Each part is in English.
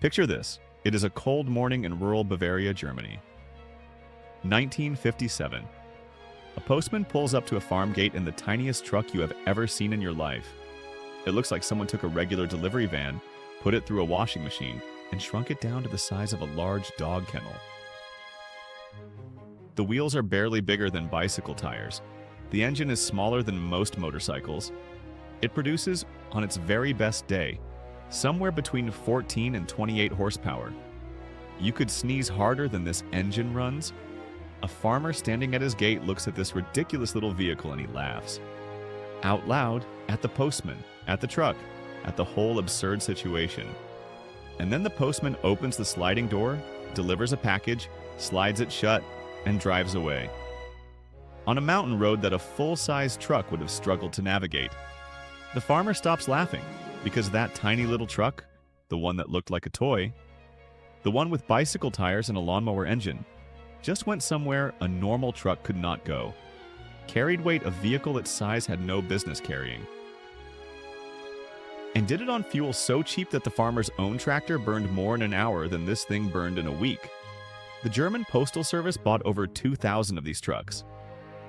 Picture this. It is a cold morning in rural Bavaria, Germany. 1957. A postman pulls up to a farm gate in the tiniest truck you have ever seen in your life. It looks like someone took a regular delivery van, put it through a washing machine, and shrunk it down to the size of a large dog kennel. The wheels are barely bigger than bicycle tires. The engine is smaller than most motorcycles. It produces, on its very best day, somewhere between 14 and 28 horsepower. You could sneeze harder than this engine runs. A farmer standing at his gate looks at this ridiculous little vehicle and he laughs. Out loud, at the postman, at the truck, at the whole absurd situation. And then the postman opens the sliding door, delivers a package, slides it shut, and drives away. On a mountain road that a full-size truck would have struggled to navigate. The farmer stops laughing because that tiny little truck, the one that looked like a toy, the one with bicycle tires and a lawnmower engine, just went somewhere a normal truck could not go. Carried weight a vehicle its size had no business carrying. And did it on fuel so cheap that the farmer's own tractor burned more in an hour than this thing burned in a week. The German Postal Service bought over 2,000 of these trucks.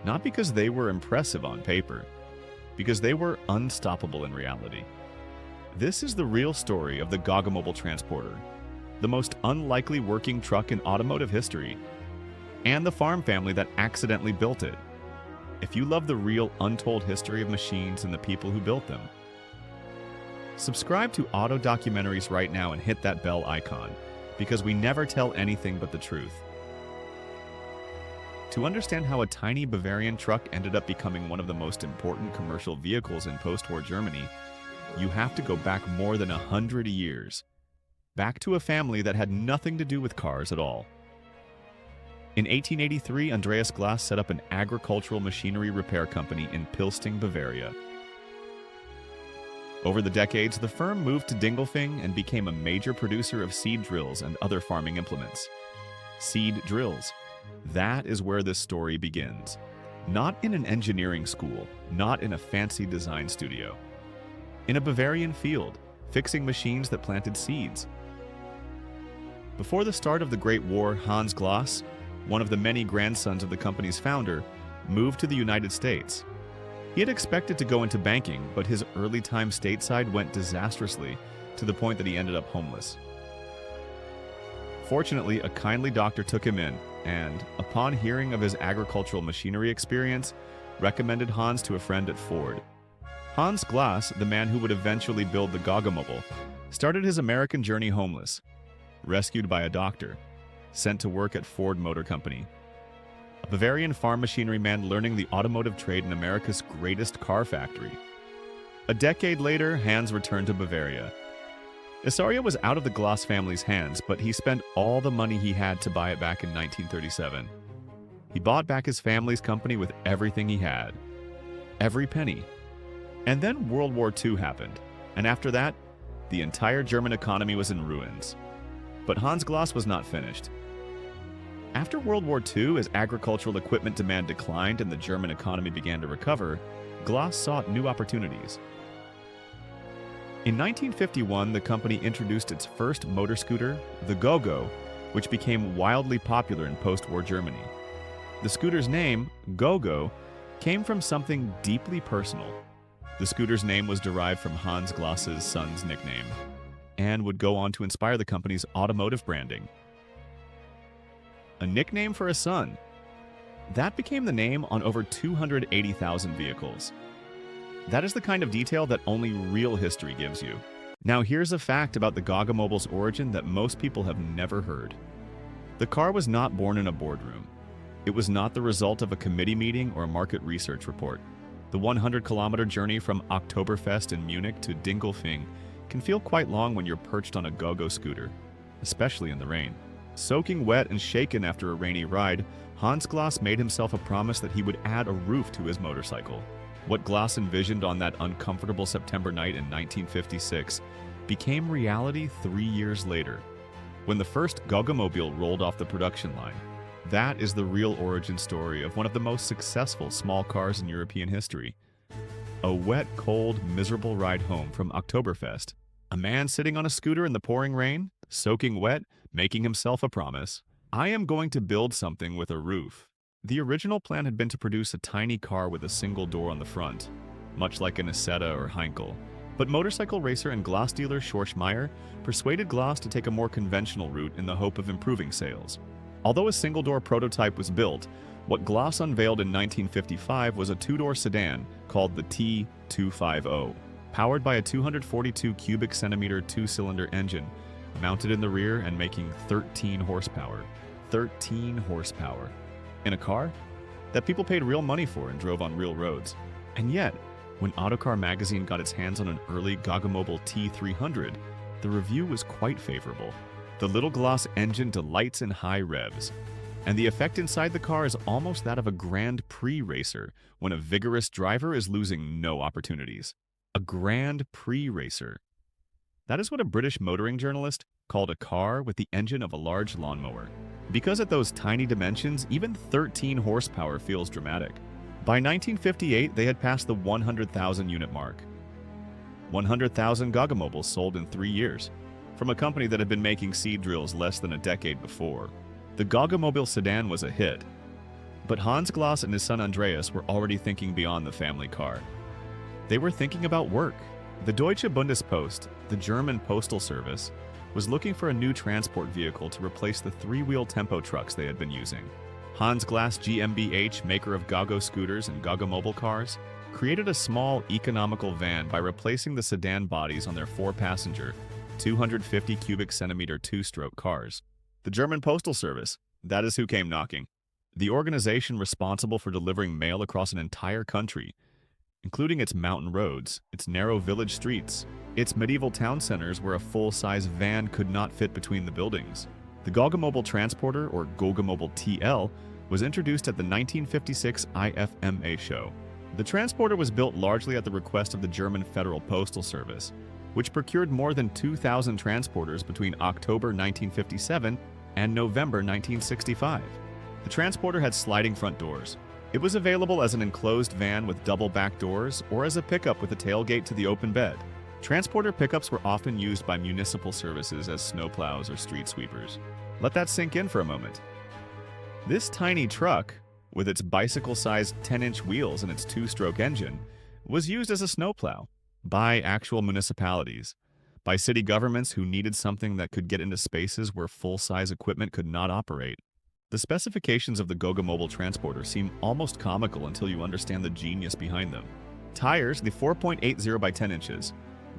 Not because they were impressive on paper, because they were unstoppable in reality. This is the real story of the Goggomobil Transporter, the most unlikely working truck in automotive history, and the farm family that accidentally built it. If you love the real untold history of machines and the people who built them, subscribe to Auto Documentaries right now and hit that bell icon, because we never tell anything but the truth. To understand how a tiny Bavarian truck ended up becoming one of the most important commercial vehicles in post-war Germany, you have to go back more than 100 years. Back to a family that had nothing to do with cars at all. In 1883, Hans Glas set up an agricultural machinery repair company in Pilsting, Bavaria. Over the decades, the firm moved to Dingolfing and became a major producer of seed drills and other farming implements. Seed drills. That is where this story begins. Not in an engineering school, not in a fancy design studio. In a Bavarian field, fixing machines that planted seeds. Before the start of the Great War, Hans Glas, one of the many grandsons of the company's founder, moved to the United States. He had expected to go into banking, but his early time stateside went disastrously to the point that he ended up homeless. Fortunately, a kindly doctor took him in and, upon hearing of his agricultural machinery experience, recommended Hans to a friend at Ford. Hans Glas, the man who would eventually build the Goggomobil, started his American journey homeless, rescued by a doctor, sent to work at Ford Motor Company. A Bavarian farm machinery man learning the automotive trade in America's greatest car factory. A decade later, Hans returned to Bavaria. Isaria was out of the Glas family's hands, but he spent all the money he had to buy it back in 1937. He bought back his family's company with everything he had. Every penny. And then World War II happened, and after that, the entire German economy was in ruins. But Hans Glas was not finished. After World War II, as agricultural equipment demand declined and the German economy began to recover, Glas sought new opportunities. In 1951, the company introduced its first motor scooter, the Goggo, which became wildly popular in post-war Germany. The scooter's name, Goggo, came from something deeply personal. The scooter's name was derived from Hans Glas's son's nickname, and would go on to inspire the company's automotive branding. A nickname for a son. That became the name on over 280,000 vehicles. That is the kind of detail that only real history gives you. Now here's a fact about the Goggomobil's origin that most people have never heard. The car was not born in a boardroom. It was not the result of a committee meeting or a market research report. The 100-kilometer journey from Oktoberfest in Munich to Dingolfing can feel quite long when you're perched on a Goggo scooter, especially in the rain. Soaking wet and shaken after a rainy ride, Hans Glas made himself a promise that he would add a roof to his motorcycle. What Glas envisioned on that uncomfortable September night in 1956 became reality 3 years later, when the first Goggomobil rolled off the production line. That is the real origin story of one of the most successful small cars in European history. A wet, cold, miserable ride home from Oktoberfest. A man sitting on a scooter in the pouring rain, soaking wet, making himself a promise. I am going to build something with a roof. The original plan had been to produce a tiny car with a single door on the front, much like an Isetta or Heinkel. But motorcycle racer and glass dealer Schorschmeyer persuaded Glas to take a more conventional route in the hope of improving sales. Although a single-door prototype was built, what Glas unveiled in 1955 was a two-door sedan called the T250, powered by a 242 cubic centimeter two-cylinder engine, mounted in the rear and making 13 horsepower. 13 horsepower. In a car that people paid real money for and drove on real roads. And yet, when Autocar magazine got its hands on an early Goggomobil T300, the review was quite favorable. The little Glas engine delights in high revs, and the effect inside the car is almost that of a Grand Prix racer when a vigorous driver is losing no opportunities. A Grand Prix racer. That is what a British motoring journalist called a car with the engine of a large lawnmower. Because at those tiny dimensions, even 13 horsepower feels dramatic. By 1958, they had passed the 100,000 unit mark. 100,000 Goggomobils sold in 3 years, from a company that had been making seed drills less than a decade before. The Goggomobil sedan was a hit, but Hans Glas and his son Andreas were already thinking beyond the family car. They were thinking about work. The Deutsche Bundespost, the German postal service, was looking for a new transport vehicle to replace the three-wheel tempo trucks they had been using. Hans Glas GmbH, maker of Goggo scooters and Goggomobil cars, created a small, economical van by replacing the sedan bodies on their four-passenger, 250 cubic centimeter two-stroke cars. The German Postal Service, that is who came knocking. The organization responsible for delivering mail across an entire country, including its mountain roads, its narrow village streets, its medieval town centers where a full-size van could not fit between the buildings. The Goggomobil Transporter, or Goggomobil TL, was introduced at the 1956 IFMA show. The transporter was built largely at the request of the German Federal Postal Service, which procured more than 2,000 transporters between October 1957 and November 1965. The transporter had sliding front doors. It was available as an enclosed van with double back doors or as a pickup with a tailgate to the open bed. Transporter pickups were often used by municipal services as snowplows or street sweepers. Let that sink in for a moment. This tiny truck, with its bicycle-sized 10-inch wheels and its two-stroke engine, was used as a snowplow by actual municipalities, by city governments who needed something that could get into spaces where full-size equipment could not operate. The specifications of the Goggomobil Transporter seem almost comical until you understand the genius behind them. Tires, the 4.80 by 10 inches.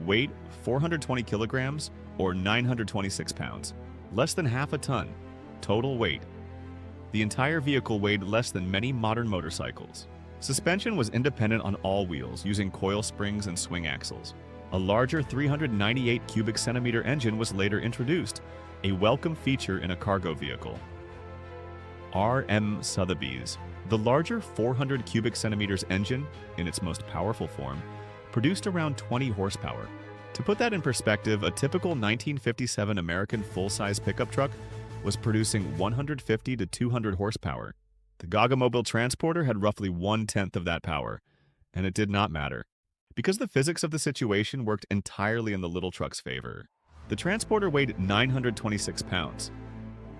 Weight, 420 kilograms or 926 pounds. Less than half a ton. Total weight. The entire vehicle weighed less than many modern motorcycles. Suspension was independent on all wheels, using coil springs and swing axles. A larger 398 cubic centimeter engine was later introduced, a welcome feature in a cargo vehicle. R.M. Sotheby's. The larger 400 cubic centimeters engine, in its most powerful form, produced around 20 horsepower. To put that in perspective, a typical 1957 American full-size pickup truck was producing 150 to 200 horsepower. The Goggomobil Transporter had roughly 1/10 of that power, and it did not matter, because the physics of the situation worked entirely in the little truck's favor. The transporter weighed 926 pounds.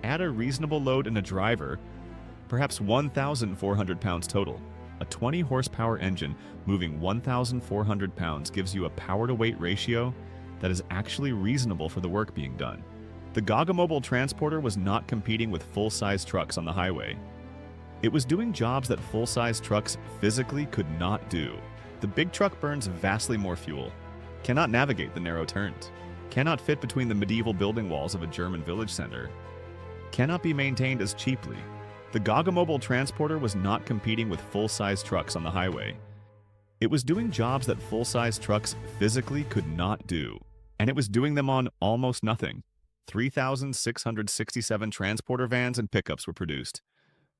Add a reasonable load and a driver, perhaps 1,400 pounds total. A 20 horsepower engine moving 1,400 pounds gives you a power-to-weight ratio that is actually reasonable for the work being done. The Goggomobil Transporter was not competing with full-size trucks on the highway. It was doing jobs that full-size trucks physically could not do. The big truck burns vastly more fuel, cannot navigate the narrow turns, cannot fit between the medieval building walls of a German village center, cannot be maintained as cheaply. The Goggomobil Transporter was not competing with full-size trucks on the highway. It was doing jobs that full-size trucks physically could not do, and it was doing them on almost nothing. 3,667 transporter vans and pickups were produced.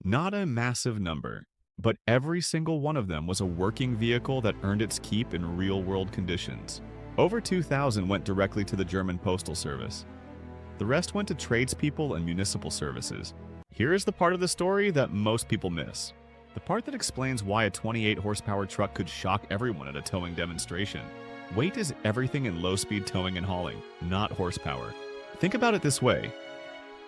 Not a massive number, but every single one of them was a working vehicle that earned its keep in real-world conditions. Over 2,000 went directly to the German Postal Service. The rest went to tradespeople and municipal services. Here is the part of the story that most people miss. The part that explains why a 28 horsepower truck could shock everyone at a towing demonstration. Weight is everything in low-speed towing and hauling, not horsepower. Think about it this way.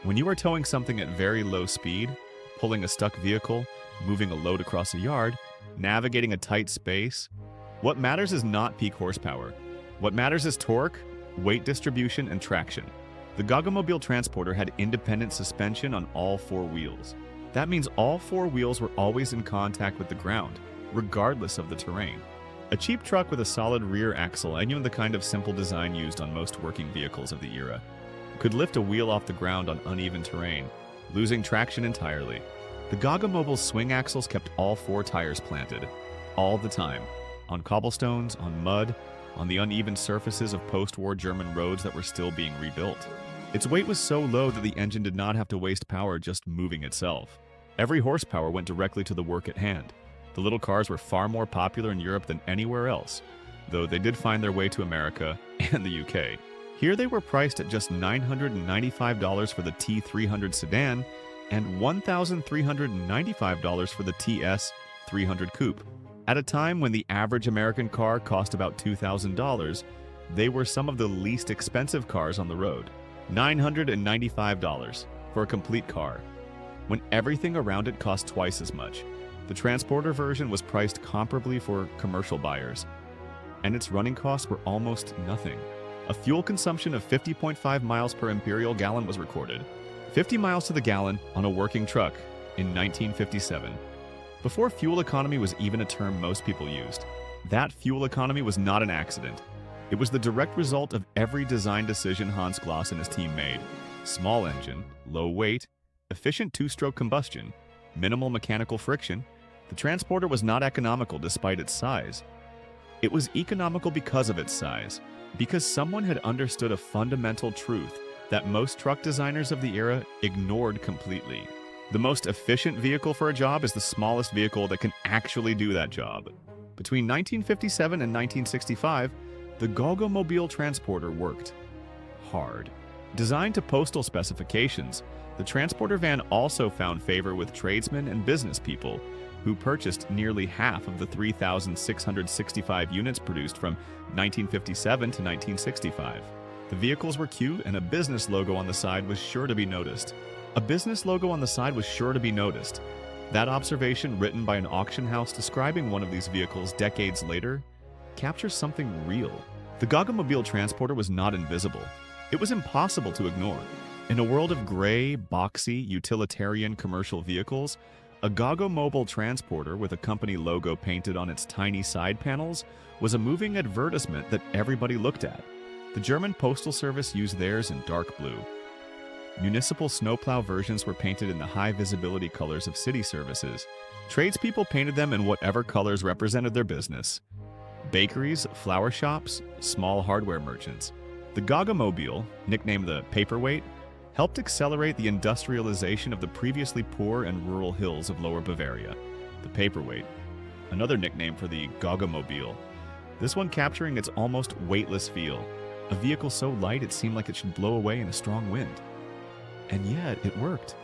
When you are towing something at very low speed, pulling a stuck vehicle, moving a load across a yard, navigating a tight space, what matters is not peak horsepower. What matters is torque, weight distribution, and traction. The Goggomobil Transporter had independent suspension on all four wheels. That means all four wheels were always in contact with the ground, regardless of the terrain. A cheap truck with a solid rear axle, and even the kind of simple design used on most working vehicles of the era, could lift a wheel off the ground on uneven terrain, losing traction entirely. The Goggomobil's swing axles kept all four tires planted, all the time, on cobblestones, on mud, on the uneven surfaces of post-war German roads that were still being rebuilt. Its weight was so low that the engine did not have to waste power just moving itself. Every horsepower went directly to the work at hand. The little cars were far more popular in Europe than anywhere else, though they did find their way to America and the UK. Here they were priced at just $995 for the T300 sedan and $1,395 for the TS 300 coupe. At a time when the average American car cost about $2,000, they were some of the least expensive cars on the road. $995 for a complete car, when everything around it cost twice as much. The Transporter version was priced comparably for commercial buyers, and its running costs were almost nothing. A fuel consumption of 50.5 miles per imperial gallon was recorded, 50 miles to the gallon on a working truck in 1957. Before fuel economy was even a term most people used, that fuel economy was not an accident. It was the direct result of every design decision Hans Glas and his team made. Small engine, low weight, efficient two-stroke combustion, minimal mechanical friction. The Transporter was not economical despite its size. It was economical because of its size, because someone had understood a fundamental truth that most truck designers of the era ignored completely. The most efficient vehicle for a job is the smallest vehicle that can actually do that job. Between 1957 and 1965, the Goggomobil Transporter worked hard. Designed to postal specifications, the Transporter van also found favor with tradesmen and business people, who purchased nearly half of the 3,665 units produced from 1957 to 1965. The vehicles were cute, and a business logo on the side was sure to be noticed. That observation, written by an auction house describing one of these vehicles decades later, captures something real. The Goggomobil Transporter was not invisible. It was impossible to ignore. In a world of gray, boxy, utilitarian commercial vehicles, a Goggomobil Transporter with a company logo painted on its tiny side panels was a moving advertisement that everybody looked at. The German Postal Service used theirs in dark blue. Municipal snowplow versions were painted in the high-visibility colors of city services. Tradespeople painted them in whatever colors represented their business. Bakeries, flower shops, small hardware merchants. The Goggomobil, nicknamed the Paperweight, helped accelerate the industrialization of the previously poor and rural hills of Lower Bavaria. The Paperweight, another nickname for the Goggomobil, this one capturing its almost weightless feel, a vehicle so light it seemed like it should blow away in a strong wind. And yet it worked,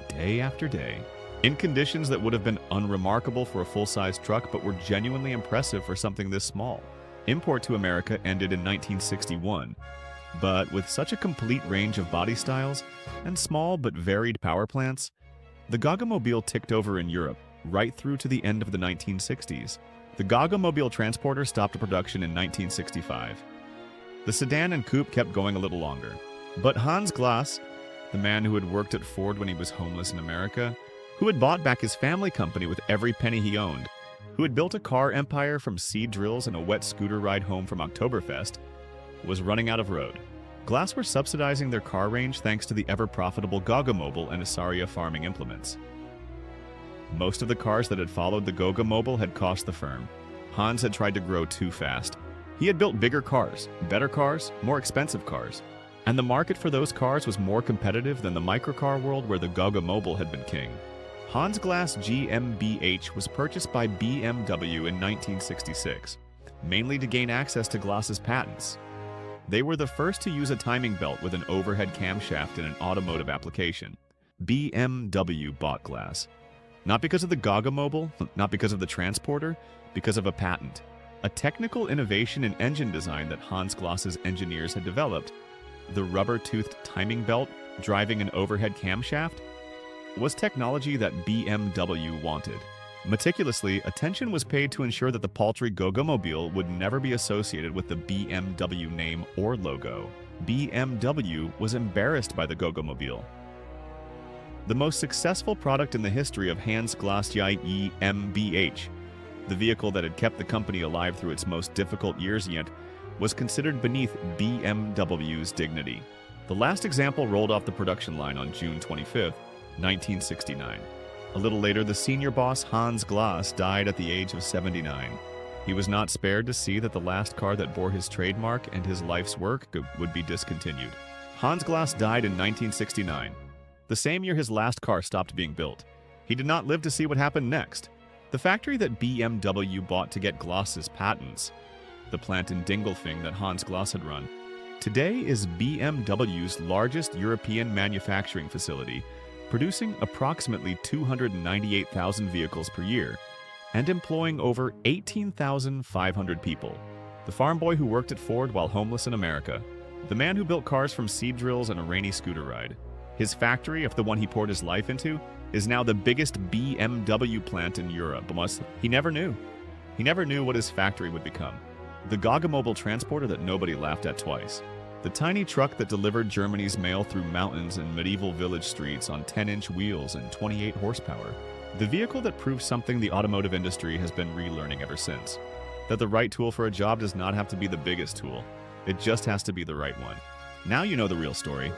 day after day, in conditions that would have been unremarkable for a full-size truck but were genuinely impressive for something this small. Import to America ended in 1961, but with such a complete range of body styles and small but varied power plants, the Goggomobil ticked over in Europe right through to the end of the 1960s. The Goggomobil Transporter stopped production in 1965. The sedan and coupe kept going a little longer, but Hans Glas, the man who had worked at Ford when he was homeless in America, who had bought back his family company with every penny he owned, who had built a car empire from seed drills and a wet scooter ride home from Oktoberfest, was running out of road. Glas were subsidizing their car range thanks to the ever-profitable Goggomobil and Isaria farming implements. Most of the cars that had followed the Goggomobil had cost the firm. Hans had tried to grow too fast. He had built bigger cars, better cars, more expensive cars, and the market for those cars was more competitive than the microcar world where the Goggomobil had been king. Hans Glas GmbH was purchased by BMW in 1966, mainly to gain access to Glas's patents. They were the first to use a timing belt with an overhead camshaft in an automotive application. BMW bought Glas. Not because of the Goggomobil, not because of the Transporter, because of a patent. A technical innovation in engine design that Hans Glas's engineers had developed, the rubber-toothed timing belt driving an overhead camshaft, was technology that BMW wanted. Meticulously, attention was paid to ensure that the paltry Goggomobil would never be associated with the BMW name or logo. BMW was embarrassed by the Goggomobil. The most successful product in the history of Hans Glas GmbH, the vehicle that had kept the company alive through its most difficult years yet, was considered beneath BMW's dignity. The last example rolled off the production line on June 25, 1969. A little later, the senior boss, Hans Glas, died at the age of 79. He was not spared to see that the last car that bore his trademark and his life's work would be discontinued. Hans Glas died in 1969, the same year his last car stopped being built. He did not live to see what happened next. The factory that BMW bought to get Glas's patents, the plant in Dingolfing that Hans Glas had run, today is BMW's largest European manufacturing facility, producing approximately 298,000 vehicles per year and employing over 18,500 people. The farm boy who worked at Ford while homeless in America, the man who built cars from seed drills and a rainy scooter ride. His factory, if the one he poured his life into, is now the biggest BMW plant in Europe. He never knew. He never knew what his factory would become. The Goggomobil Transporter that nobody laughed at twice. The tiny truck that delivered Germany's mail through mountains and medieval village streets on 10-inch wheels and 28 horsepower. The vehicle that proved something the automotive industry has been relearning ever since. That the right tool for a job does not have to be the biggest tool. It just has to be the right one. Now you know the real story.